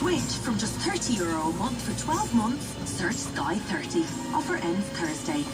Switch from just €30 a month for 12 months. Search Sky 30. Offer ends Thursday.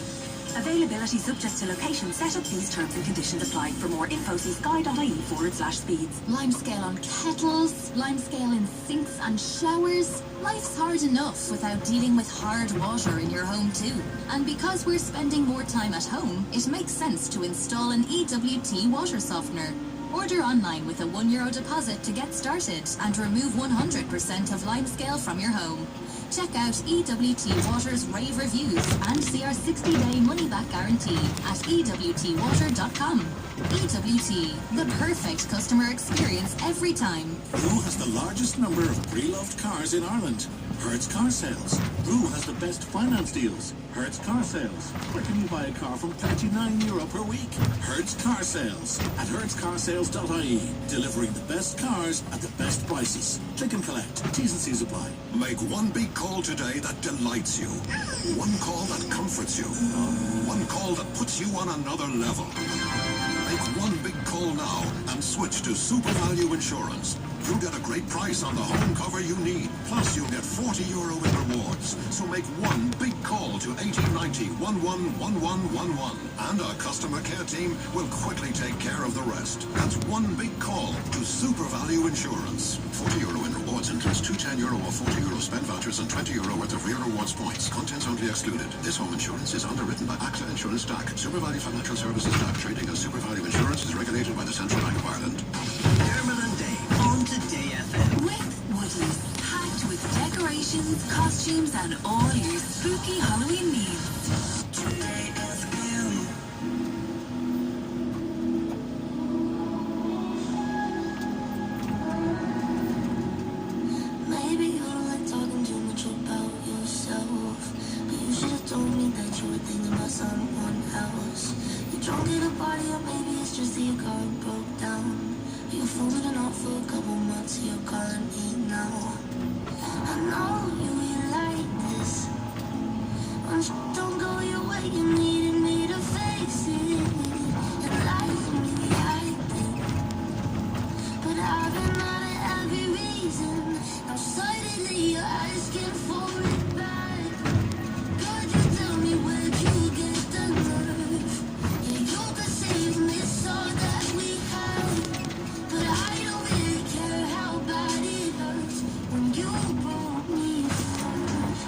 Availability subject to location setup. These terms and conditions apply. For more info, see sky.ie/speeds. Limescale on kettles, limescale in sinks and showers. Life's hard enough without dealing with hard water in your home too. And because we're spending more time at home, it makes sense to install an EWT water softener. Order online with a €1 deposit to get started and remove 100% of limescale from your home. Check out EWT Water's rave reviews and see our 60-day money-back guarantee at EWTwater.com. EWT, the perfect customer experience every time. Who has the largest number of pre-loved cars in Ireland? Hertz Car Sales. Who has the best finance deals? Hertz Car Sales. Where can you buy a car from €39 per week? Hertz Car Sales at hertzcarsales.ie. Delivering the best cars at the best prices. Click and collect. T's and C's apply. Make one big call today that delights you. One call that comforts you. One call that puts you on another level. Make one big call now and switch to Super Value Insurance. You'll get a great price on the home cover you need. Plus, you'll get €40 in rewards. So make one big call to 1890 111111. And our customer care team will quickly take care of the rest. That's one big call to Super Value Insurance. €40 in rewards includes two €10 or €40 spend vouchers and €20 worth of real rewards points. Contents only excluded. This home insurance is underwritten by AXA Insurance DAC. Super Value Financial Services DAC. Trading as Super Value Insurance is regulated by the Central Bank of Ireland. Dermot and Dave on Today FM. With Woodies. Packed with decorations, costumes, and all your spooky Halloween needs. Today FM. Maybe you don't like talking too much about yourself, but you should have told me that you were thinking about someone else. You're drunk at a party, or maybe it's just that your car broke down. You're falling off for a couple months, you're calling me now. I know you ain't like this. When shit don't go your way, you needed me to face it. And life for me, I think. But I've been out of every reason. Now suddenly you're asking for it back. Could you tell me where'd you get the nerve? Yeah, you could say you miss all that we had. But I don't really care how bad it hurts when you broke me first.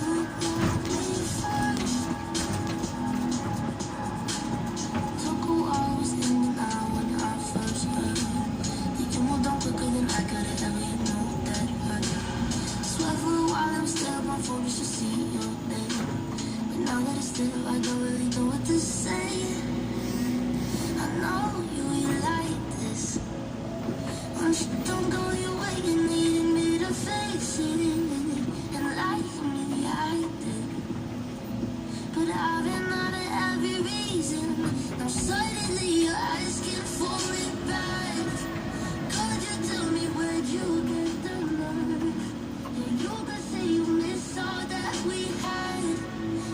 You broke me first. Took a while, was in and out when I first heard that you moved on quicker than I could have ever known that hurt. Swear for a while I'm still up on phone just to see your name. But now that it's still, I don't really know what to say. I know you ain't like this. When shit don't go your way, you needed me to fix it. And life for me, I did. But I've been out of every reason. Now suddenly you're asking for it back. Could you tell me where'd you get the nerve? Yeah, you could say you miss all that we had.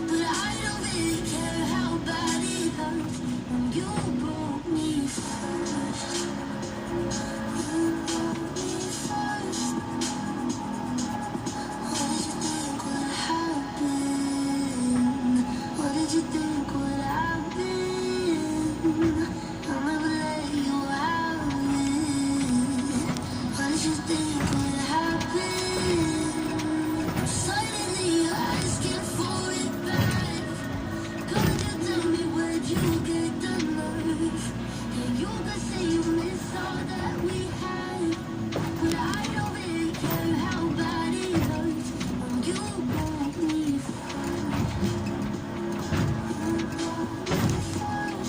But I don't really care how bad it hurts when you broke me first. You broke me first. What did you think would happen? What did you think would happen? I'll never let you have it. What did you think would happen? Suddenly you're asking for it back. Could you tell me where'd you get the nerve? Yeah, you could say you miss all that we had. But I don't really care how bad it hurts when you broke me first. You broke me first.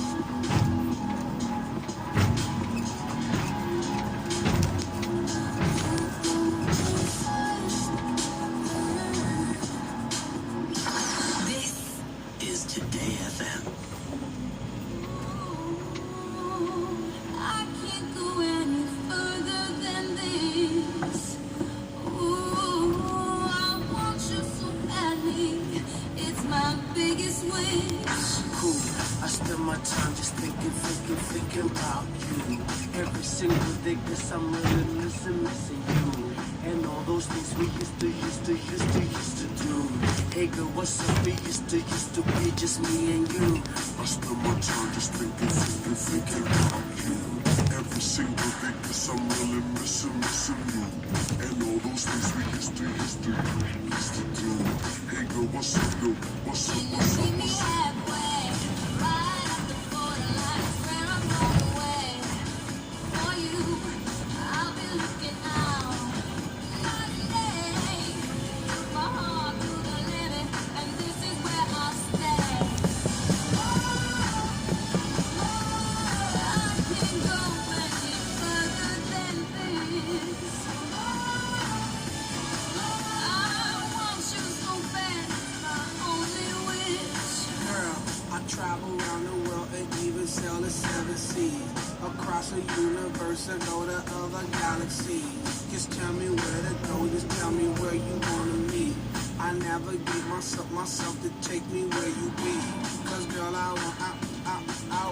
This is Today FM. I can't go any further than this. Ooh, I want you so badly. It's my biggest wish. Cool. I spend my time just thinking about you. Every single day, 'cause I'm really missing you. those things we used to do. Hey girl, what's up? We used to be just me and you. I spend my time just thinking about you. Every single day, 'cause I'm really missing you. And all those things we used to do. Hey girl, what's up, girl? What's up, what's up, Meet me what's up? halfway, right at the borderline, is where I'm going away. For you, I'll be looking out night and day. My heart to the limit, and this is where I'll stay. I can't go any further than this. I want you so bad, my only wish. Girl, I travel around the world and even sail the 7 seas. Across the universe and go to other galaxies. Just tell me where to go, just tell me where you wanna meet. I navigate myself to take me where you be. 'Cause girl, I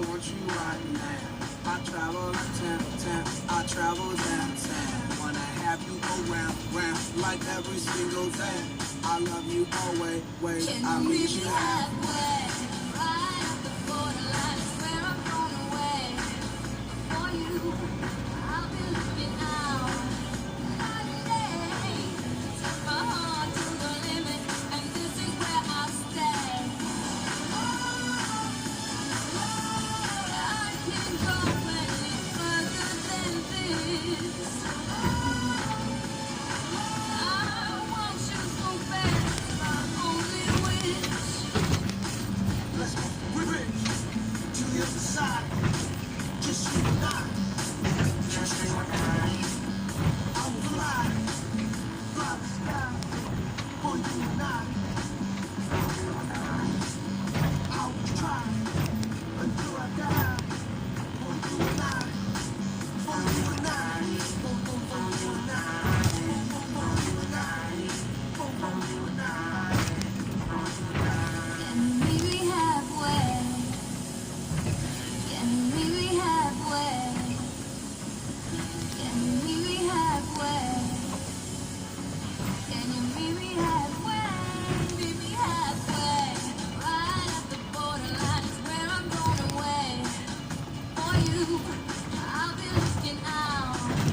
want you right now. I travel uptown, I travel downtown. Wanna have you around, like every single day. I love you always, Can I you meet meet you me halfway?